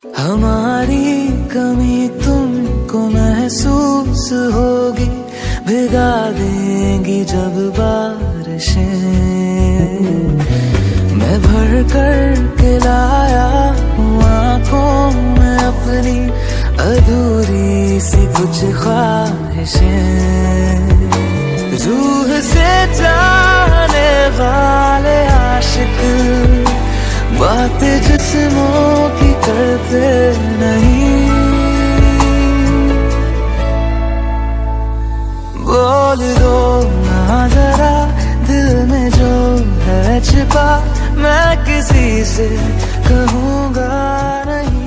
हमारी कमी तुमको महसूस होगी, भिगा देंगी जब बारिशें। मैं भर कर के लाया हूँ आँखों में अपनी अधूरी सी कुछ ख्वाहिशें। रूह से जाने वाले आशिक बातें जिस्मों की करते नहीं। बोल दो ना जरा दिल में जो है छिपा, मैं किसी से कहूँगा नहीं।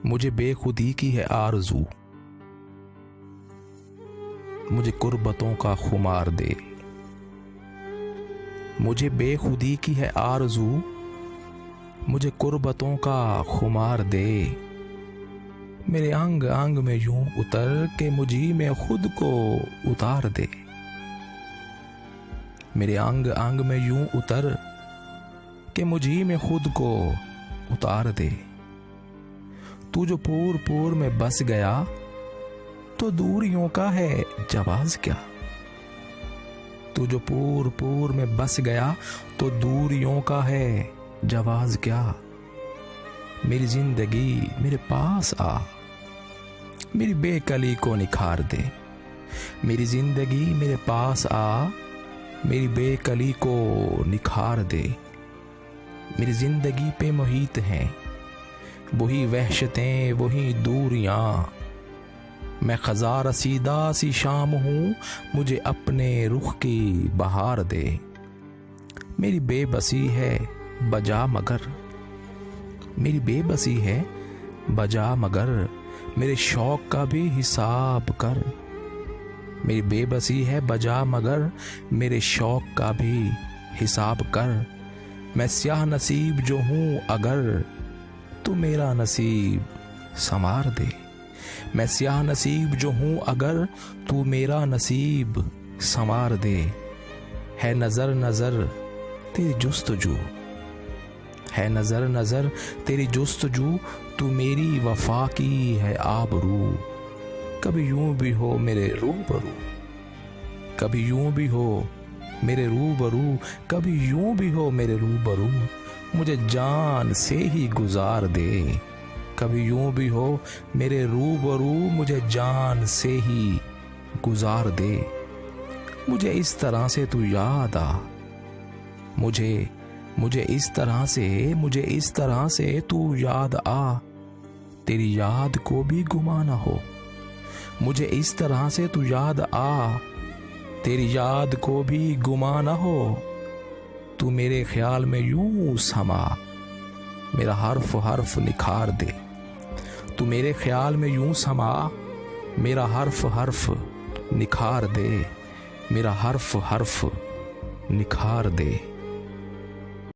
मुझे बेखुदी की है आरज़ू, मुझे कुर्बतों का खुमार दे। मुझे बेखुदी की है आरज़ू, मुझे कुर्बतों का खुमार दे। मेरे अंग अंग में यूं उतर के मुझी में खुद को उतार दे। मेरे अंग अंग में यूं उतर के मुझी में खुद को उतार दे। तू जो पूर पूर में बस गया तो दूरियों का है जवाज क्या। तू जो पूर पूर में बस गया तो दूरियों का है जवाज क्या। मेरी जिंदगी मेरे पास आ, मेरी बेकली को निखार दे। मेरी जिंदगी मेरे पास आ, मेरी बेकली को निखार दे। मेरी जिंदगी पे मुहित हैं वही वहशतें वही दूरियां। मैं खज़ा रसीदा सी शाम हूँ, मुझे अपने रुख की बहार दे। मेरी बेबसी है बजा मगर, मेरी बेबसी है बजा मगर, मेरे शौक का भी हिसाब कर। मेरी बेबसी है बजा मगर, मेरे शौक का भी हिसाब कर। मैं स्याह नसीब जो हूँ अगर, तू मेरा नसीब संवार दे। मैं स्याह नसीब जो हूँ अगर, तू मेरा नसीब संवार दे। है नजर नजर तेरी जुस्तजू, है नजर नजर तेरी जुस्तजू, तू मेरी वफा की है आबरू। कभी यूं भी हो मेरे रूबरू, कभी यूं भी हो मेरे रूबरू, कभी यूं भी हो मेरे रूबरू। मुझे जान से ही गुजार दे। कभी यूं भी हो मेरे रूबरू, मुझे जान से ही गुजार दे। मुझे इस तरह से तू याद आ, मुझे इस तरह से तू याद आ। तेरी याद को भी गुमा ना हो। मुझे इस तरह से तू याद आ, तेरी याद को भी गुमा ना हो। तू मेरे ख्याल में यूं समा, मेरा हर्फ हर्फ निखार दे। तू मेरे ख्याल में यूं समा, मेरा हर्फ हर्फ निखार दे। मेरा हर्फ हर्फ निखार दे।